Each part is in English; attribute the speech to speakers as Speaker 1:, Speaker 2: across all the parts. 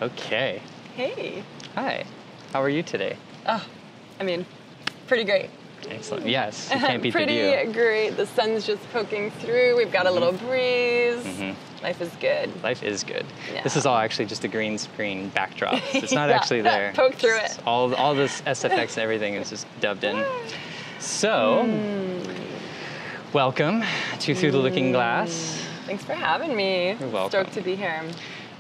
Speaker 1: Okay.
Speaker 2: Hey.
Speaker 1: Hi. How are you today?
Speaker 2: Oh, I mean, pretty great.
Speaker 1: Excellent. Yes, you can't beat the view.
Speaker 2: Pretty great. The sun's just poking through. We've got a little breeze. Life is good.
Speaker 1: Life is good.
Speaker 2: Yeah.
Speaker 1: This is all actually just a green screen backdrop. It's not
Speaker 2: Yeah,
Speaker 1: actually there.
Speaker 2: poke through it.
Speaker 1: All this SFX and everything is just dubbed in. So, welcome to Through the Looking Glass.
Speaker 2: Thanks for having me.
Speaker 1: You're welcome.
Speaker 2: Stoked to be here.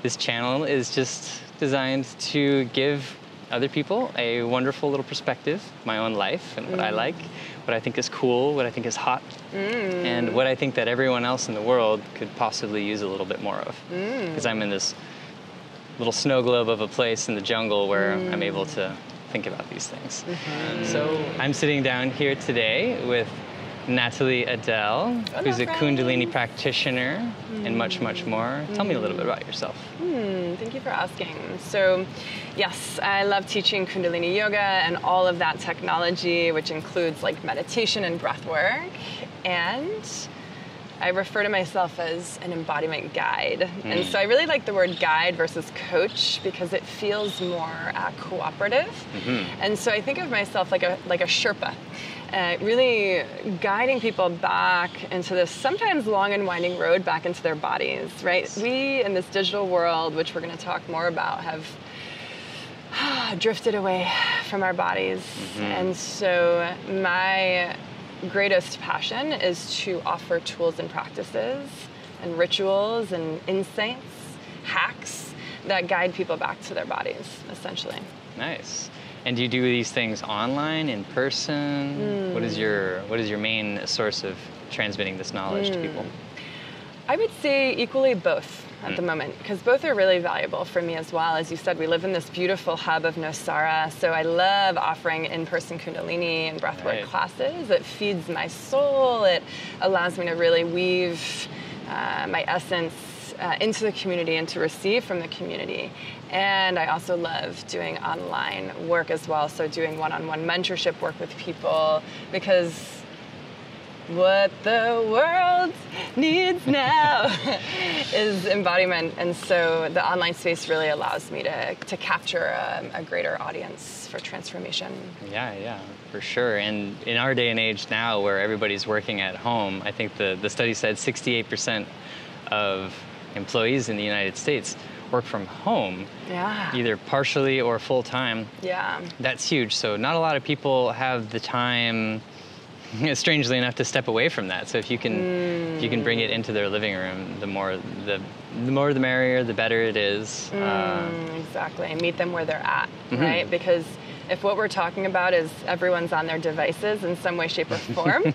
Speaker 1: This channel is just designed to give other people a wonderful little perspective, my own life and what I like, what I think is cool, what I think is hot, and what I think that everyone else in the world could possibly use a little bit more of. Because I'm in this little snow globe of a place in the jungle where I'm able to think about these things. So I'm sitting down here today with Natalie Adele, who's a Kundalini practitioner and much, much more. Tell me a little bit about yourself.
Speaker 2: Thank you for asking. So, yes, I love teaching Kundalini yoga and all of that technology, which includes like meditation and breath work. And I refer to myself as an embodiment guide. And so I really like the word guide versus coach because it feels more cooperative. And so I think of myself like a Sherpa. Really guiding people back into this sometimes long and winding road back into their bodies, right? We, in this digital world, which we're going to talk more about, have drifted away from our bodies. And so my greatest passion is to offer tools and practices and rituals and insights, hacks that guide people back to their bodies, essentially.
Speaker 1: Nice. And do you do these things online, in person? What is your main source of transmitting this knowledge to people?
Speaker 2: I would say equally both at the moment, because both are really valuable for me as well. As you said, we live in this beautiful hub of Nosara, so I love offering in-person Kundalini and breathwork classes. It feeds my soul. It allows me to really weave my essence into the community and to receive from the community. And I also love doing online work as well, so doing one-on-one mentorship work with people, because what the world needs now is embodiment. And so the online space really allows me to capture a greater audience for transformation. Yeah,
Speaker 1: for sure. And in our day and age now where everybody's working at home, I think the study said 68% of employees in the United States work from home, either partially or full-time. That's huge. So not a lot of people have the time, strangely enough, to step away from that. So if you can bring it into their living room, the more the merrier, the better it is.
Speaker 2: Exactly. Meet them where they're at, right? Because if what we're talking about is everyone's on their devices in some way, shape, or form,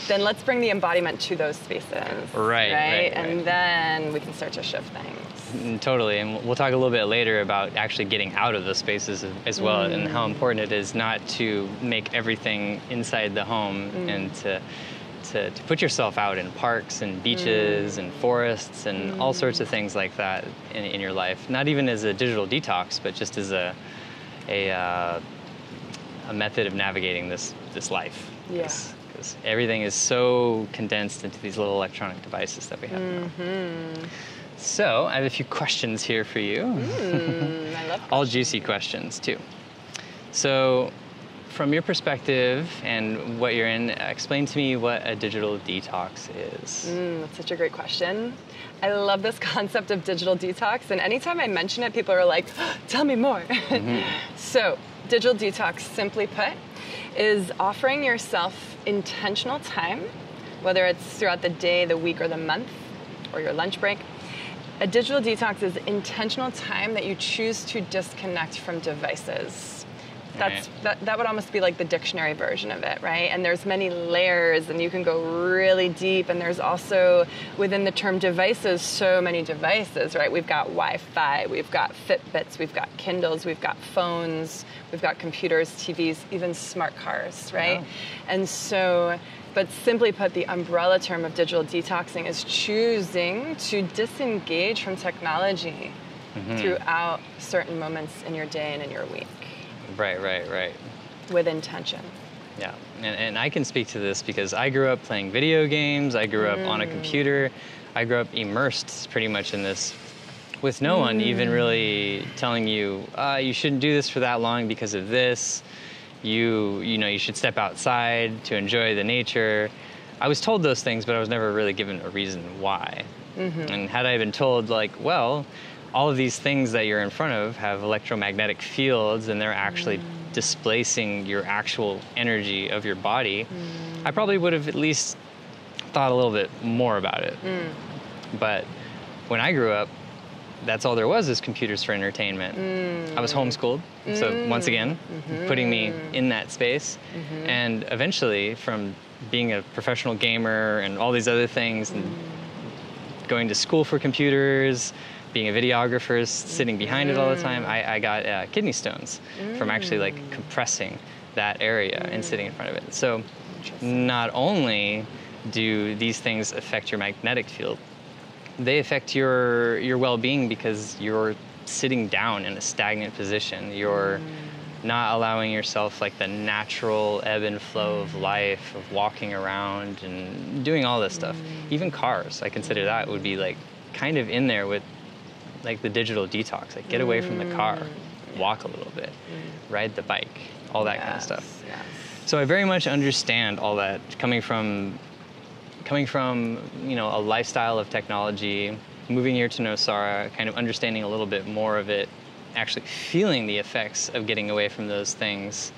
Speaker 2: then let's bring the embodiment to those spaces. Right. And then we can start to shift things.
Speaker 1: Totally. And we'll talk a little bit later about actually getting out of those spaces as well, and how important it is not to make everything inside the home and to put yourself out in parks and beaches and forests and all sorts of things like that in your life. Not even as a digital detox, but just as a method of navigating this life. Because everything is so condensed into these little electronic devices that we have now. So I have a few questions here for you.
Speaker 2: I love
Speaker 1: all juicy questions too. So from your perspective and what you're in, explain to me what a digital detox is.
Speaker 2: That's such a great question. I love this concept of digital detox, and anytime I mention it, people are like, tell me more. So digital detox, simply put, is offering yourself intentional time, whether it's throughout the day, the week, or the month, or your lunch break. A digital detox is intentional time that you choose to disconnect from devices. That would almost be like the dictionary version of it, right? And there's many layers, and you can go really deep. And there's also, within the term devices, so many devices, right? We've got Wi-Fi, we've got Fitbits, we've got Kindles, we've got phones, we've got computers, TVs, even smart cars, right? And so, but simply put, the umbrella term of digital detoxing is choosing to disengage from technology throughout certain moments in your day and in your week.
Speaker 1: Right.
Speaker 2: With intention.
Speaker 1: Yeah, and I can speak to this because I grew up playing video games, I grew up on a computer, I grew up immersed pretty much in this with no one even really telling you, you shouldn't do this for that long because of this. You should step outside to enjoy the nature. I was told those things, but I was never really given a reason why. And had I been told, like, well, all of these things that you're in front of have electromagnetic fields and they're actually displacing your actual energy of your body, I probably would have at least thought a little bit more about it. But when I grew up, that's all there was is computers for entertainment. I was homeschooled, so once again, putting me in that space. And eventually, from being a professional gamer and all these other things, and going to school for computers, being a videographer, sitting behind it all the time, I got kidney stones from actually like compressing that area and sitting in front of it. So not only do these things affect your magnetic field, they affect your well-being because you're sitting down in a stagnant position. You're not allowing yourself like the natural ebb and flow of life, of walking around and doing all this stuff. Even cars, I consider that would be like kind of in there with like the digital detox. Like get away from the car, walk a little bit, ride the bike, all that kind of stuff. So I very much understand all that coming from a lifestyle of technology, moving here to Nosara, kind of understanding a little bit more of it, actually feeling the effects of getting away from those things.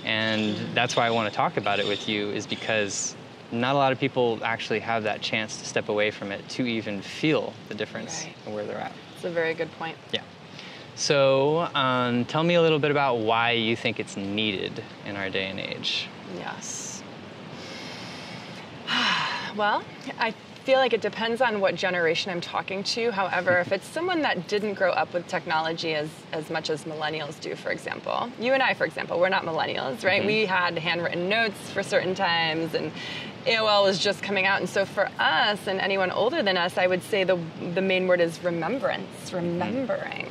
Speaker 1: And that's why I want to talk about it with you, is because not a lot of people actually have that chance to step away from it to even feel the difference and where they're at.
Speaker 2: That's a very good point.
Speaker 1: Yeah. So tell me a little bit about why you think it's needed in our day and age.
Speaker 2: Yes. Well, I feel like it depends on what generation I'm talking to. However, if it's someone that didn't grow up with technology as much as millennials do, for example. You and I, for example, we're not millennials, right? We had handwritten notes for certain times, and AOL was just coming out. And so for us and anyone older than us, I would say the main word is remembrance, remembering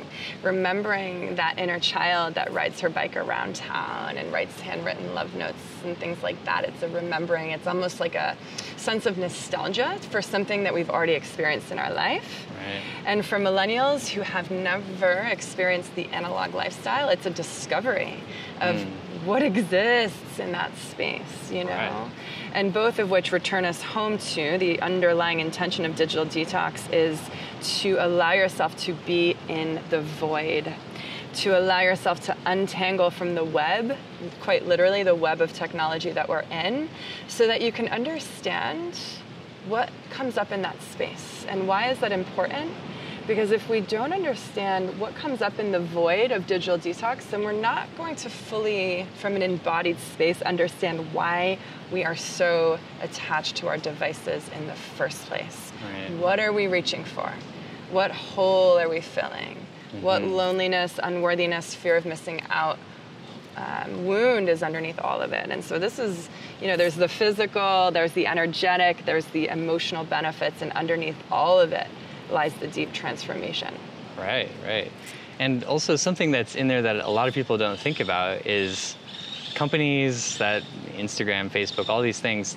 Speaker 2: that inner child that rides her bike around town and writes handwritten love notes and things like that. It's a remembering. It's almost like a sense of nostalgia for something that we've already experienced in our life.
Speaker 1: Right.
Speaker 2: And for millennials who have never experienced the analog lifestyle, it's a discovery of what exists in that space, you know?
Speaker 1: Right.
Speaker 2: And both of which return us home to the underlying intention of digital detox is to allow yourself to be in the void, to allow yourself to untangle from the web, quite literally the web of technology that we're in, so that you can understand what comes up in that space. And why is that important? Because if we don't understand what comes up in the void of digital detox, then we're not going to fully, from an embodied space, understand why we are so attached to our devices in the first place.
Speaker 1: Right.
Speaker 2: What are we reaching for? What hole are we filling? What loneliness, unworthiness, fear of missing out wound is underneath all of it? And so this is, there's the physical, there's the energetic, there's the emotional benefits, and underneath all of it lies the deep transformation. Right.
Speaker 1: And also something that's in there that a lot of people don't think about is companies that Instagram, Facebook, all these things,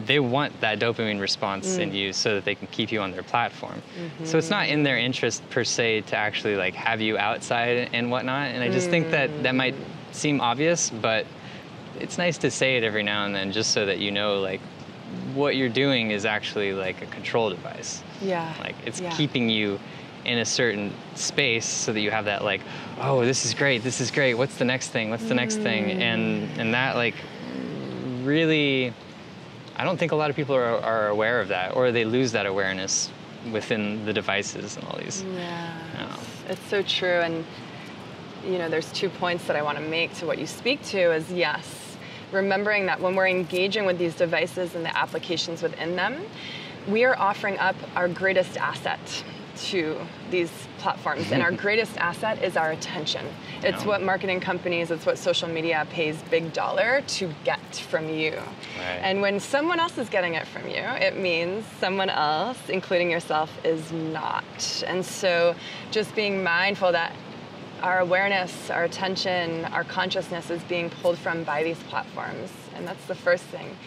Speaker 1: they want that dopamine response in you so that they can keep you on their platform. So it's not in their interest per se to actually like have you outside and whatnot. And I just think that might seem obvious, but it's nice to say it every now and then just so that you know like what you're doing is actually like a control device.
Speaker 2: Yeah.
Speaker 1: Like it's keeping you in a certain space so that you have that like, oh, this is great. What's the next thing? And that like really, I don't think a lot of people are aware of that, or they lose that awareness within the devices and all these.
Speaker 2: Yeah. It's so true. And there's 2 points that I want to make to what you speak to is yes, remembering that when we're engaging with these devices and the applications within them, we are offering up our greatest asset to these platforms. And our greatest asset is our attention. It's what marketing companies, it's what social media pays big dollar to get from you.
Speaker 1: Right.
Speaker 2: And when someone else is getting it from you, it means someone else, including yourself, is not. And so just being mindful that our awareness, our attention, our consciousness is being pulled from by these platforms. And that's the first thing.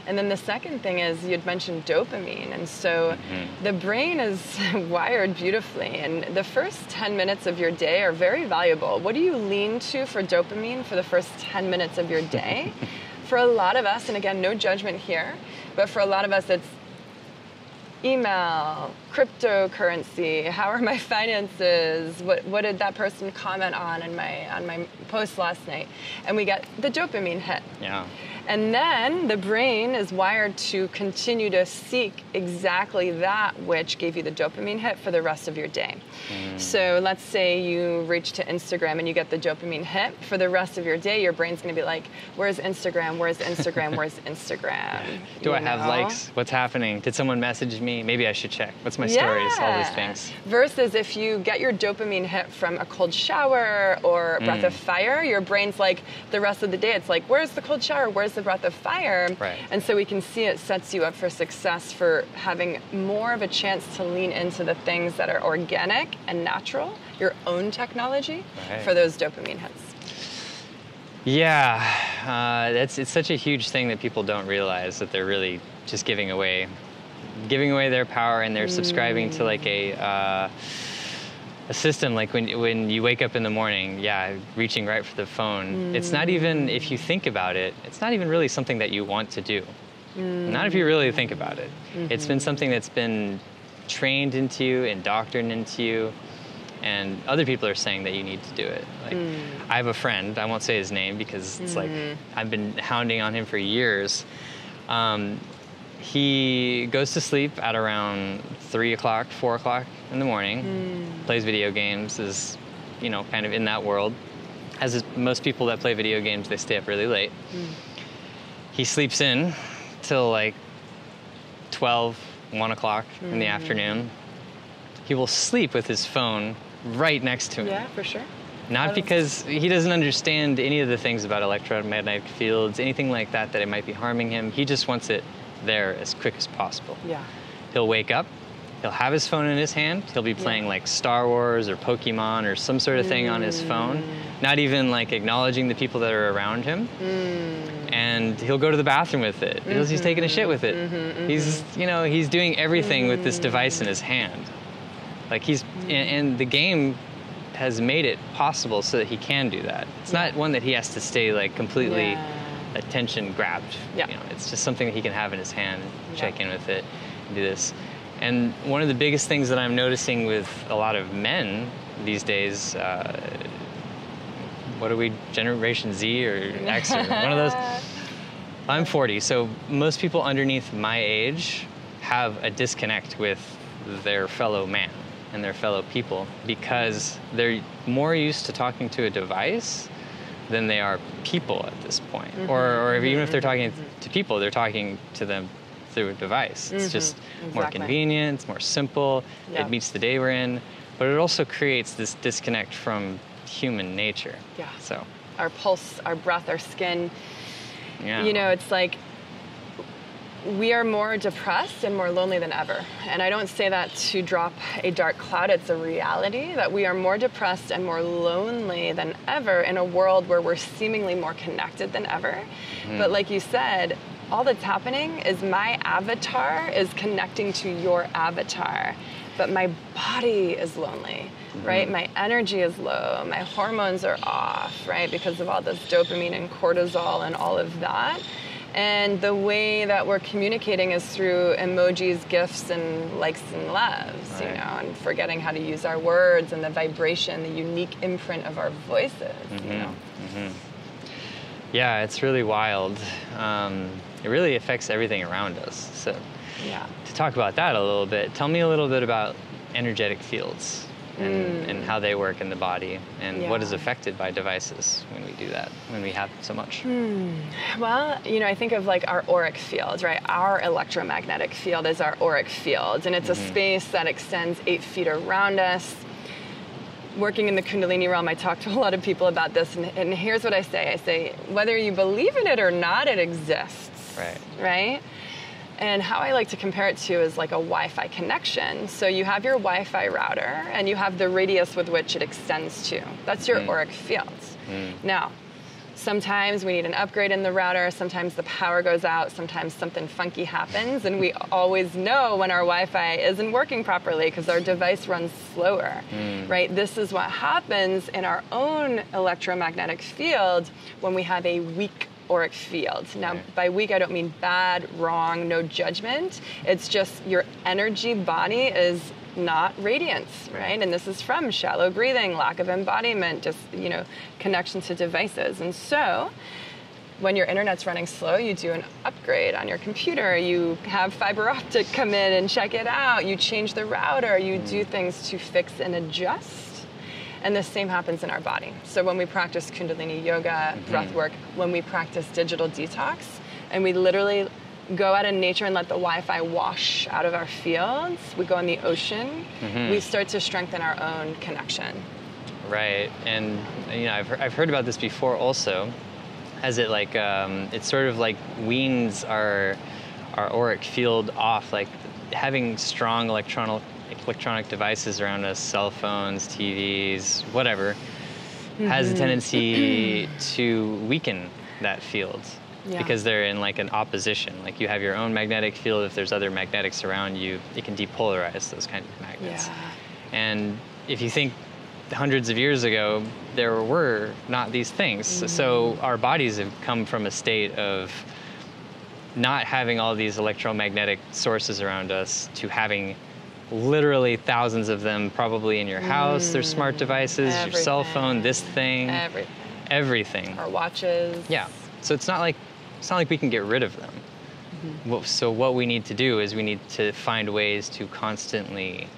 Speaker 2: And then the second thing is you'd mentioned dopamine. And so the brain is wired beautifully. And the first 10 minutes of your day are very valuable. What do you lean to for dopamine for the first 10 minutes of your day? For a lot of us, and again, no judgment here, but for a lot of us, it's email, cryptocurrency, how are my finances, what did that person comment on my post last night? And we get the dopamine hit.
Speaker 1: Yeah.
Speaker 2: And then the brain is wired to continue to seek exactly that which gave you the dopamine hit for the rest of your day. So let's say you reach to Instagram and you get the dopamine hit. For the rest of your day, your brain's going to be like, where's Instagram? Where's Instagram? Where's Instagram?
Speaker 1: Do I have likes? What's happening? Did someone message me? Maybe I should check. What's my stories? All these things.
Speaker 2: Versus if you get your dopamine hit from a cold shower or breath of fire, your brain's like, the rest of the day, it's like, where's the cold shower? Where's the breath of fire?
Speaker 1: Right.
Speaker 2: And so we can see it sets you up for success, for having more of a chance to lean into the things that are organic and natural, your own technology, for those dopamine hits.
Speaker 1: Yeah, it's such a huge thing that people don't realize, that they're really just giving away their power, and they're subscribing to like a system, like when you wake up in the morning, reaching right for the phone. It's not even, if you think about it, it's not even really something that you want to do. Not if you really think about it. It's been something that's been trained into you, indoctrinated into you, and other people are saying that you need to do it. Like, I have a friend, I won't say his name because it's like, I've been hounding on him for years. He goes to sleep at around 3 o'clock, 4 o'clock in the morning, plays video games, is, kind of in that world. As most people that play video games, they stay up really late. He sleeps in till like 12, 1 o'clock in the afternoon. He will sleep with his phone right next to him.
Speaker 2: Yeah, for sure.
Speaker 1: Not because he doesn't understand any of the things about electromagnetic fields, anything like that it might be harming him. He just wants it there as quick as possible.
Speaker 2: Yeah.
Speaker 1: He'll wake up, he'll have his phone in his hand, he'll be playing like Star Wars or Pokemon or some sort of thing on his phone, not even like acknowledging the people that are around him. And he'll go to the bathroom with it because he's taking a shit with it. He's doing everything with this device in his hand. Like and the game has made it possible so that he can do that. It's not one that he has to stay like completely attention grabbed. It's just something that he can have in his hand, check in with it, and do this. And one of the biggest things that I'm noticing with a lot of men these days, what are we, Generation Z or X or one of those? I'm 40, so most people underneath my age have a disconnect with their fellow man and their fellow people because they're more used to talking to a device than they are people at this point. Or even if they're talking to people, they're talking to them through a device. It's just more convenient, it's more simple, it meets the day we're in, but it also creates this disconnect from human nature.
Speaker 2: Yeah.
Speaker 1: So
Speaker 2: our pulse, our breath, our skin,
Speaker 1: yeah.
Speaker 2: It's like we are more depressed and more lonely than ever. And I don't say that to drop a dark cloud. It's a reality that we are more depressed and more lonely than ever in a world where we're seemingly more connected than ever. But like you said, all that's happening is my avatar is connecting to your avatar. But my body is lonely, right? My energy is low. My hormones are off, right? Because of all this dopamine and cortisol and all of that. And the way that we're communicating is through emojis, GIFs, and likes and loves, and forgetting how to use our words and the vibration, the unique imprint of our voices,
Speaker 1: Yeah, it's really wild. It really affects everything around us. So to talk about that a little bit, tell me a little bit about energetic fields and how they work in the body and what is affected by devices when we do that, when we have so much.
Speaker 2: Well, I think of like our auric field, right? Our electromagnetic field is our auric field, and it's a space that extends 8 feet around us. Working in the Kundalini realm, I talk to a lot of people about this, and here's what I say. I say, whether you believe in it or not, it exists, right? And how I like to compare it to is like a Wi-Fi connection. So you have your Wi-Fi router, and you have the radius with which it extends to. That's your auric field. Now, Sometimes we need an upgrade in the router. Sometimes the power goes out. Sometimes something funky happens. And we always know when our Wi-Fi isn't working properly because our device runs slower, right? This is what happens in our own electromagnetic field when we have a weak auric field. Now, by weak, I don't mean bad, wrong, no judgment. It's just your energy body is not radiance, right? And this is from shallow breathing, lack of embodiment, just, connection to devices. And so when your internet's running slow, you do an upgrade on your computer. You have fiber optic come in and check it out. You change the router. You do things to fix and adjust. And the same happens in our body. So when we practice Kundalini yoga, breath work, when we practice digital detox, and we literally go out in nature and let the Wi-Fi wash out of our fields, we go in the ocean, we start to strengthen our own connection.
Speaker 1: Right, and I've heard about this before also, as it like, it sort of like weans our auric field off, like having strong electronic devices around us, cell phones, TVs, whatever, has a tendency to weaken that field. Yeah. Because they're in like an opposition. Like you have your own magnetic field. If there's other magnetics around you, it can depolarize those kind of magnets. Yeah. And if you think hundreds of years ago, there were not these things. So our bodies have come from a state of not having all these electromagnetic sources around us to having literally thousands of them probably in your house. There's smart devices, your cell phone, this thing. Everything.
Speaker 2: Our watches.
Speaker 1: Yeah. So it's not like we can get rid of them. So what we need to do is we need to find ways to constantly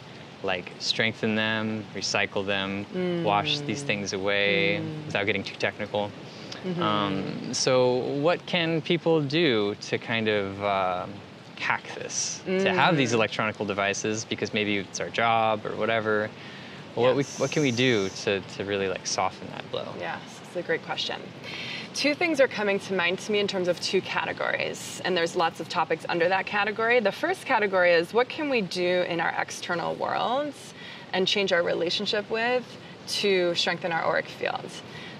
Speaker 1: like strengthen them, recycle them, wash these things away without getting too technical. So what can people do to kind of hack this, to have these electronic devices, because maybe it's our job or whatever? What can we do to really like soften that blow?
Speaker 2: Yes, it's a great question. Two things are coming to mind to me in terms of two categories, and there's lots of topics under that category. The first category is what can we do in our external worlds and change our relationship with to strengthen our auric field.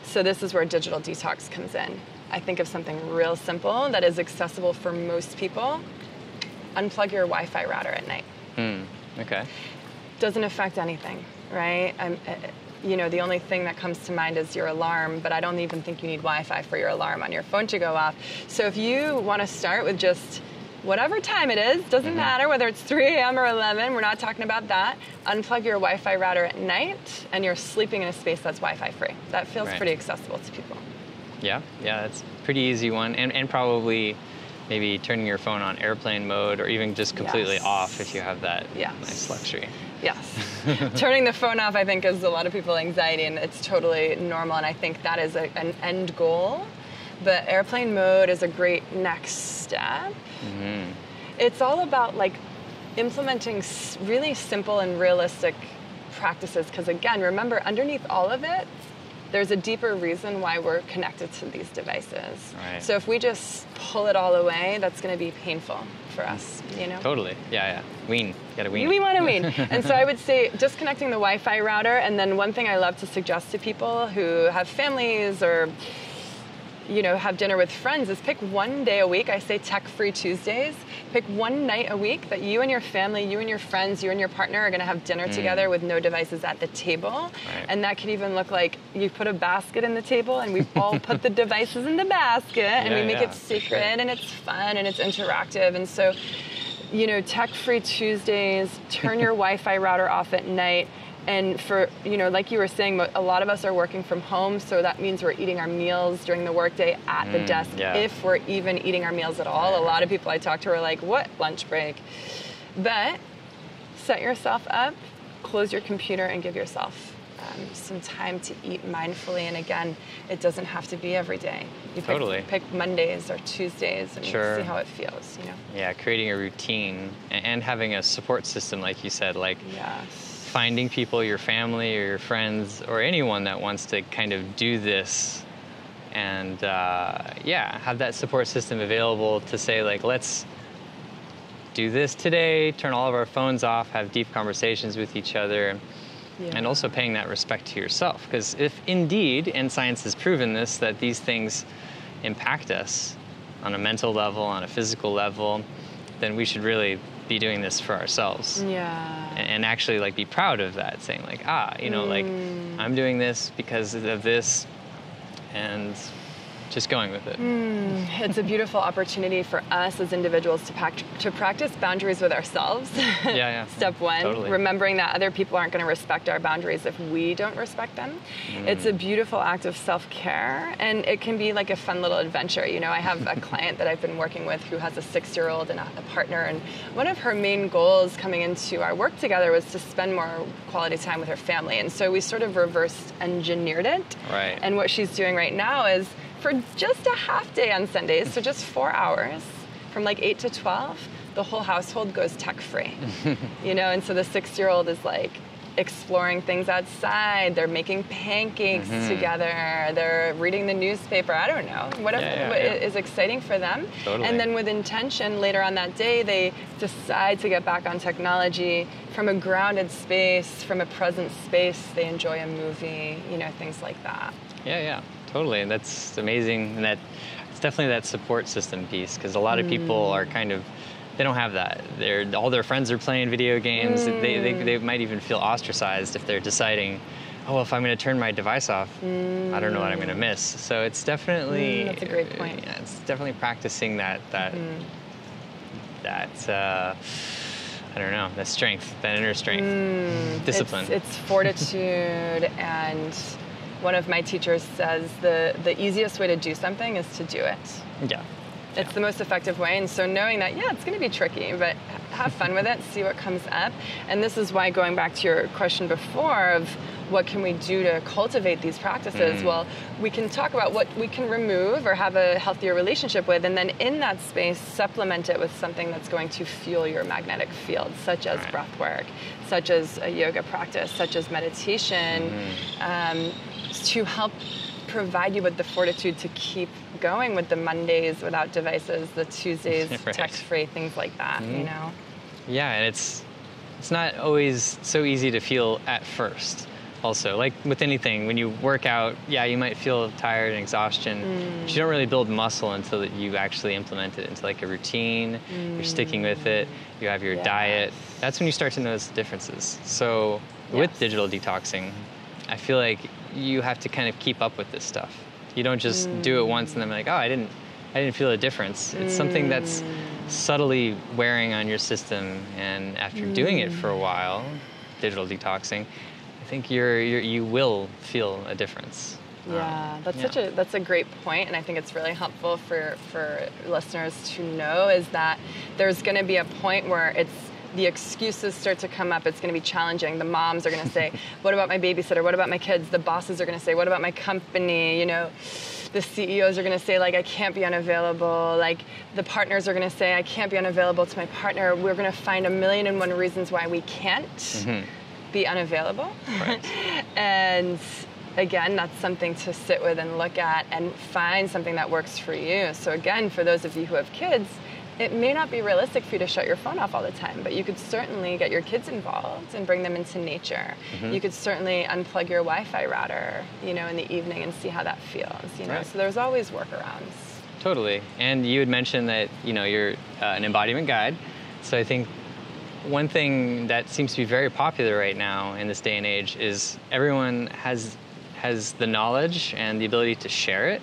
Speaker 2: So this is where digital detox comes in. I think of something real simple that is accessible for most people. Unplug your Wi-Fi router at night.
Speaker 1: Okay.
Speaker 2: Doesn't affect anything, right? The only thing that comes to mind is your alarm, but I don't even think you need Wi-Fi for your alarm on your phone to go off. So if you want to start with just whatever time it is, doesn't matter whether it's 3 a.m. or 11, we're not talking about that. Unplug your Wi-Fi router at night, and you're sleeping in a space that's Wi-Fi free. That feels pretty accessible to people. Yeah,
Speaker 1: that's a pretty easy one, and probably maybe turning your phone on airplane mode or even just completely off if you have that nice luxury.
Speaker 2: Yes. Turning the phone off, I think, gives a lot of people anxiety, and it's totally normal, and I think that is an end goal. But airplane mode is a great next step. It's all about like implementing really simple and realistic practices, because again, remember, underneath all of it, there's a deeper reason why we're connected to these devices.
Speaker 1: Right.
Speaker 2: So if we just pull it all away, that's going to be painful for us,
Speaker 1: Totally. Yeah. Wean. You gotta wean.
Speaker 2: We want to wean. And so I would say disconnecting the Wi-Fi router. And then one thing I love to suggest to people who have families or have dinner with friends is pick one day a week. I say tech-free Tuesdays. Pick one night a week that you and your family, you and your friends, you and your partner are going to have dinner together with no devices at the table.
Speaker 1: Right.
Speaker 2: And that could even look like you put a basket in the table and we all put the devices in the basket and we make it sacred and it's fun and it's interactive. And so, tech-free Tuesdays, turn your Wi-Fi router off at night. And for, like you were saying, a lot of us are working from home, so that means we're eating our meals during the workday at the desk, if we're even eating our meals at all. A lot of people I talk to are like, what, lunch break? But set yourself up, close your computer, and give yourself some time to eat mindfully. And again, it doesn't have to be every day. You pick Mondays or Tuesdays and see how it feels,
Speaker 1: Yeah, creating a routine and having a support system, like you said, finding people, your family or your friends or anyone that wants to kind of do this and have that support system available to say like, let's do this today, turn all of our phones off, have deep conversations with each other. And also paying that respect to yourself. Because if indeed, and science has proven this, that these things impact us on a mental level, on a physical level, then we should really be doing this for ourselves.
Speaker 2: Yeah.
Speaker 1: And actually like be proud of that, saying like, like I'm doing this because of this, and just going with it.
Speaker 2: It's a beautiful opportunity for us as individuals to practice boundaries with ourselves. Step one,
Speaker 1: totally.
Speaker 2: Remembering that other people aren't going to respect our boundaries if we don't respect them. It's a beautiful act of self-care, and it can be like a fun little adventure. You know, I have a client that I've been working with who has a 6-year-old and a partner, and one of her main goals coming into our work together was to spend more quality time with her family. And so we sort of reverse engineered it.
Speaker 1: Right.
Speaker 2: And what she's doing right now is, for just a half day on Sundays, so just 4 hours, from like 8 to 12, the whole household goes tech-free. You know, and so the 6-year-old is like exploring things outside. They're making pancakes together. They're reading the newspaper. I don't know, whatever is exciting for them.
Speaker 1: Totally.
Speaker 2: And then with intention, later on that day, they decide to get back on technology from a grounded space, from a present space. They enjoy a movie, you know, things like that.
Speaker 1: Yeah, totally. And that's amazing. And that it's definitely that support system piece, because a lot of people are kind of, they don't have that. All their friends are playing video games. They might even feel ostracized if they're deciding, oh, if I'm going to turn my device off, I don't know what I'm going to miss. So it's definitely
Speaker 2: that's a great point.
Speaker 1: Yeah, it's definitely practicing that I don't know, that strength, that inner strength, discipline.
Speaker 2: It's fortitude, and one of my teachers says the easiest way to do something is to do it.
Speaker 1: Yeah.
Speaker 2: It's the most effective way. And so knowing that, it's going to be tricky, but have fun with it, see what comes up. And this is why, going back to your question before of what can we do to cultivate these practices, well, we can talk about what we can remove or have a healthier relationship with, and then in that space, supplement it with something that's going to fuel your magnetic field, such as breath work, such as a yoga practice, such as meditation, to help provide you with the fortitude to keep going with the Mondays without devices, the Tuesdays text-free, things like that, you know?
Speaker 1: Yeah, and it's not always so easy to feel at first. Also, like with anything, when you work out, you might feel tired and exhaustion, but you don't really build muscle until you actually implement it into like a routine. You're sticking with it. You have your diet. That's when you start to notice the differences. So with digital detoxing, I feel like you have to kind of keep up with this stuff. You don't just do it once and then be like, oh, I didn't feel a difference. It's something that's subtly wearing on your system, and after doing it for a while, digital detoxing, I think you will feel a difference.
Speaker 2: Yeah, that's a great point, and I think it's really helpful for listeners to know is that there's going to be a point where the excuses start to come up. It's going to be challenging. The moms are going to say, what about my babysitter? What about my kids? The bosses are going to say, what about my company? You know, the CEOs are going to say, like, I can't be unavailable. Like, the partners are going to say, I can't be unavailable to my partner. We're going to find 1,000,001 reasons why we can't be unavailable.
Speaker 1: Right.
Speaker 2: And again, that's something to sit with and look at and find something that works for you. So again, for those of you who have kids, it may not be realistic for you to shut your phone off all the time, but you could certainly get your kids involved and bring them into nature. You could certainly unplug your Wi-Fi router, you know, in the evening and see how that feels, you know.
Speaker 1: Right.
Speaker 2: So there's always workarounds.
Speaker 1: Totally. And you had mentioned that, you know, you're an embodiment guide. So I think one thing that seems to be very popular right now in this day and age is everyone has the knowledge and the ability to share it,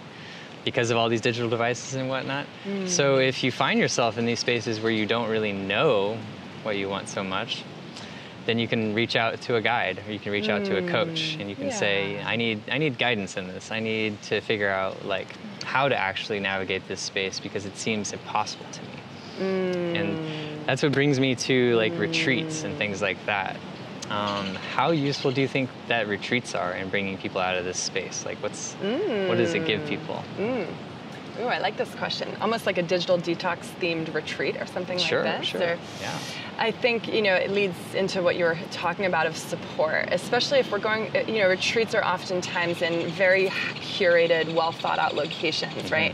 Speaker 1: because of all these digital devices and whatnot. So if you find yourself in these spaces where you don't really know what you want so much, then you can reach out to a guide, or you can reach out to a coach, and you can say, I need guidance in this. I need to figure out like how to actually navigate this space, because it seems impossible to me. And that's what brings me to like retreats and things like that. How useful do you think that retreats are in bringing people out of this space? Like, what does it give people?
Speaker 2: Ooh, I like this question. Almost like a digital detox themed retreat or something like this.
Speaker 1: Sure.
Speaker 2: Or, I think, you know, it leads into what you were talking about of support, especially if we're going, you know, retreats are oftentimes in very curated, well thought out locations, right?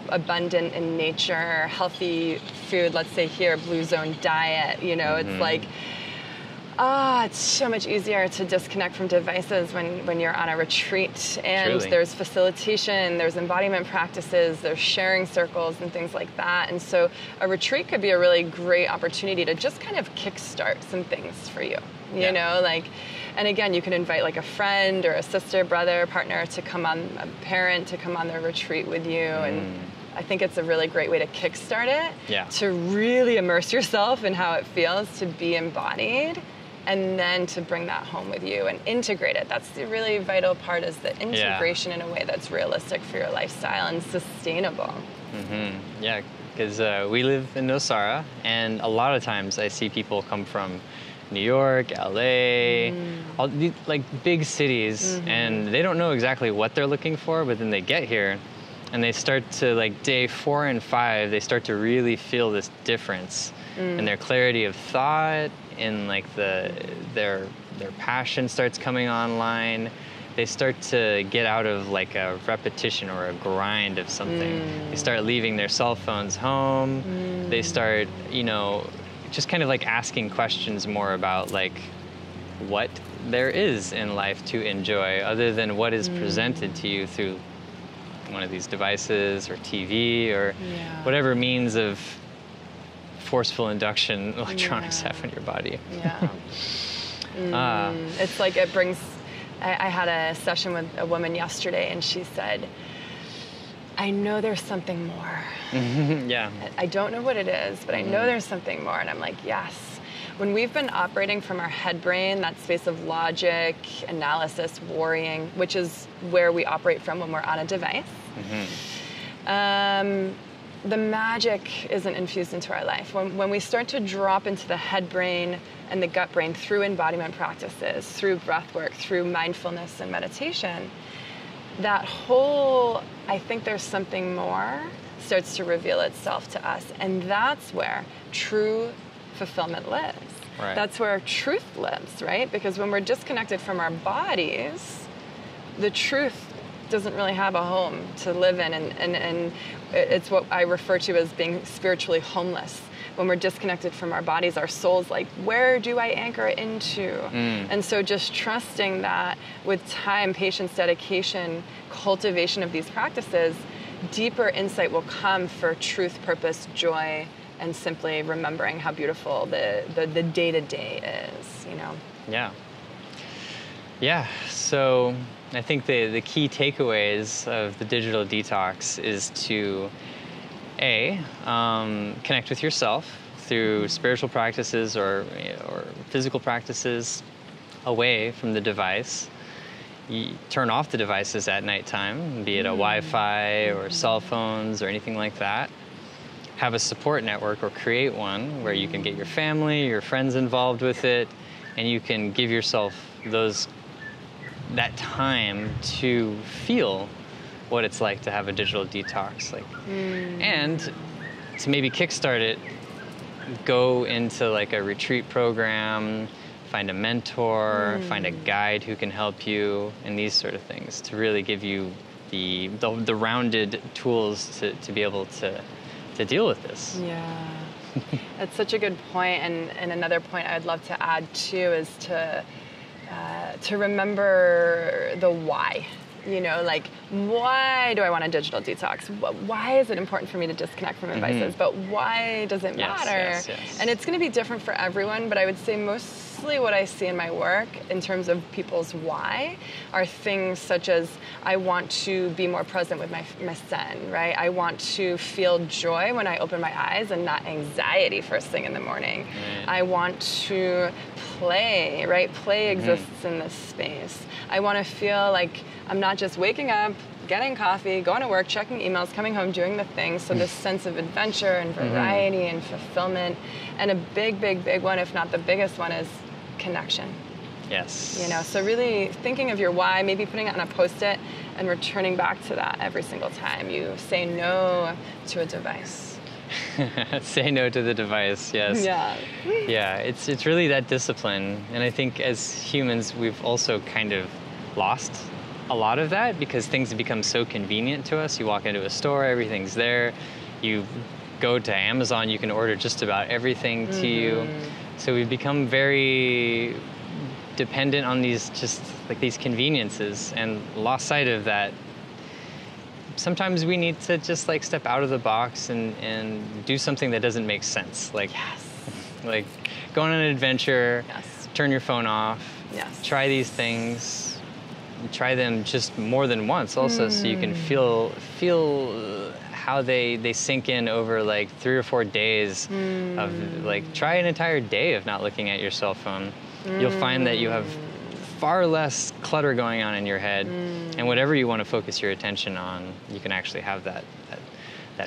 Speaker 2: Abundant in nature, healthy food, let's say here, blue zone diet, you know, it's like, It's so much easier to disconnect from devices when you're on a retreat, and
Speaker 1: Truly.
Speaker 2: there's facilitation, there's embodiment practices, there's sharing circles and things like that. And so a retreat could be a really great opportunity to just kind of kickstart some things for you, you know, like, and again, you can invite like a friend or a sister, brother, partner to come on, a parent to come on their retreat with you. And I think it's a really great way to kickstart it, to really immerse yourself in how it feels to be embodied, and then to bring that home with you and integrate it. That's the really vital part, is the integration in a way that's realistic for your lifestyle and sustainable.
Speaker 1: Yeah, because we live in Nosara, and a lot of times I see people come from New York, LA, all these, like, big cities, and they don't know exactly what they're looking for, but then they get here and they start to, like, day 4 and 5, they start to really feel this difference in their clarity of thought, in like their passion starts coming online. They start to get out of like a repetition or a grind of something. They start leaving their cell phones home. They start, you know, just kind of like asking questions more about like what there is in life to enjoy other than what is presented to you through one of these devices or TV or whatever means of forceful induction electronics have in your body.
Speaker 2: It's like it brings, I had a session with a woman yesterday, and she said, I know there's something more. I don't know what it is, but I know there's something more. And I'm like, yes. When we've been operating from our head brain, that space of logic, analysis, worrying, which is where we operate from when we're on a device, the magic isn't infused into our life. When we start to drop into the head brain and the gut brain through embodiment practices, through breath work, through mindfulness and meditation, that whole, I think there's something more, starts to reveal itself to us. And that's where true fulfillment lives. That's where truth lives, right? Because when we're disconnected from our bodies, the truth doesn't really have a home to live in, and it's what I refer to as being spiritually homeless. When we're disconnected from our bodies, our soul's like, where do I anchor it into? And so just trusting that with time, patience, dedication, cultivation of these practices, deeper insight will come for truth, purpose, joy, and simply remembering how beautiful the day-to-day is, you know?
Speaker 1: Yeah, so I think the key takeaways of the digital detox is to connect with yourself through spiritual practices or physical practices away from the device. You turn off the devices at nighttime, be it a Wi-Fi or cell phones or anything like that. Have a support network or create one where you can get your family, your friends involved with it, and you can give yourself that time to feel what it's like to have a digital detox, and to maybe kickstart it, go into like a retreat program, find a mentor, find a guide who can help you, and these sort of things to really give you the rounded tools to be able to deal with this.
Speaker 2: That's such a good point. And another point I'd love to add too is to remember the why. You know, like, why do I want a digital detox? Why is it important for me to disconnect from devices? But why does it matter?
Speaker 1: Yes.
Speaker 2: And it's going to be different for everyone, but I would say mostly what I see in my work in terms of people's why are things such as, I want to be more present with my son, right? I want to feel joy when I open my eyes and not anxiety first thing in the morning. I want to play, right? Play exists in this space. I want to feel like I'm not just waking up, getting coffee, going to work, checking emails, coming home, doing the things. So this sense of adventure and variety and fulfillment. And a big, big, big one, if not the biggest one, is connection.
Speaker 1: Yes.
Speaker 2: You know, so really thinking of your why, maybe putting it on a Post-it and returning back to that every single time you say no to a device.
Speaker 1: Say no to the device, yes. Yeah, it's really that discipline. And I think as humans, we've also kind of lost a lot of that because things have become so convenient to us. You walk into a store, everything's there. You go to Amazon, you can order just about everything to you. So we've become very dependent on these conveniences and lost sight of that. Sometimes we need to just like step out of the box and do something that doesn't make sense. Like, like go on an adventure, turn your phone off, try these things, try them just more than once also, so you can feel how they sink in over like 3 or 4 days of like, try an entire day of not looking at your cell phone. You'll find that you have far less clutter going on in your head, and whatever you want to focus your attention on, you can actually have that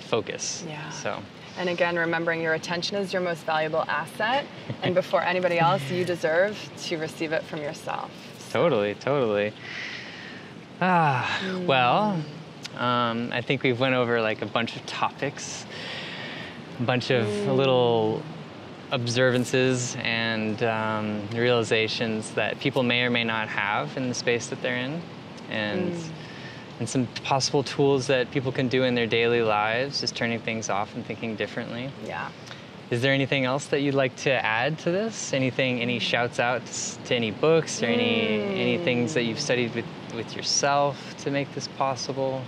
Speaker 1: focus. Yeah. So.
Speaker 2: And again, remembering your attention is your most valuable asset, and before anybody else, you deserve to receive it from yourself. So. Totally.
Speaker 1: Well, I think we've went over like a bunch of topics, a bunch of little observances and realizations that people may or may not have in the space that they're in, and some possible tools that people can do in their daily lives, just turning things off and thinking differently.
Speaker 2: Yeah.
Speaker 1: Is there anything else that you'd like to add to this? Any shouts outs to any books or any things that you've studied with yourself to make this possible?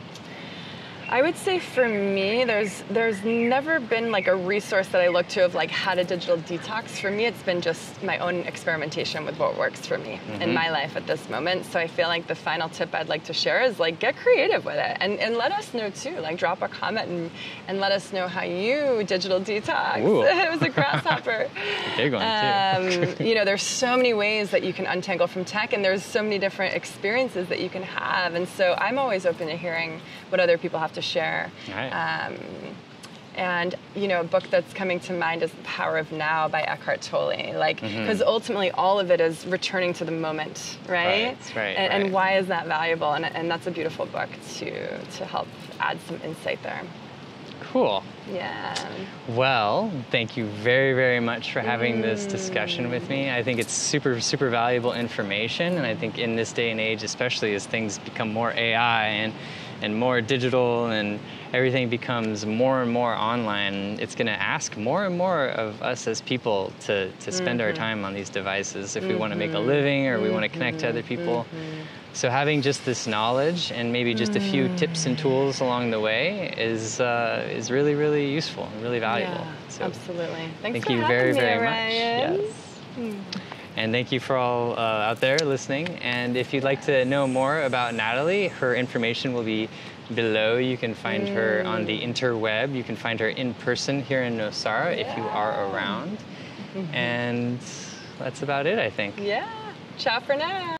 Speaker 2: I would say for me, there's never been like a resource that I look to of like how to digital detox. For me, it's been just my own experimentation with what works for me in my life at this moment. So I feel like the final tip I'd like to share is like get creative with it, and let us know too. Like drop a comment and let us know how you digital detox. It was a grasshopper.
Speaker 1: Big one too.
Speaker 2: You know, there's so many ways that you can untangle from tech, and there's so many different experiences that you can have. And so I'm always open to hearing what other people have to share.
Speaker 1: Right.
Speaker 2: And you know, a book that's coming to mind is The Power of Now by Eckhart Tolle. Like, because ultimately all of it is returning to the moment, right? And why is that valuable? And that's a beautiful book to help add some insight there.
Speaker 1: Cool.
Speaker 2: Yeah.
Speaker 1: Well, thank you very, very much for having this discussion with me. I think it's super, super valuable information, and I think in this day and age, especially as things become more AI and more digital and everything becomes more and more online, it's going to ask more and more of us as people to spend our time on these devices if we want to make a living or we want to connect to other people. So having just this knowledge and maybe just a few tips and tools along the way is really, really useful and really valuable.
Speaker 2: Yeah,
Speaker 1: so
Speaker 2: absolutely.
Speaker 1: Thank you very, very much.
Speaker 2: Ryan.
Speaker 1: Yes. And thank you for all out there listening. And if you'd like to know more about Natalie, her information will be below. You can find her on the interweb. You can find her in person here in Nosara if you are around. And that's about it, I think.
Speaker 2: Yeah. Ciao for now.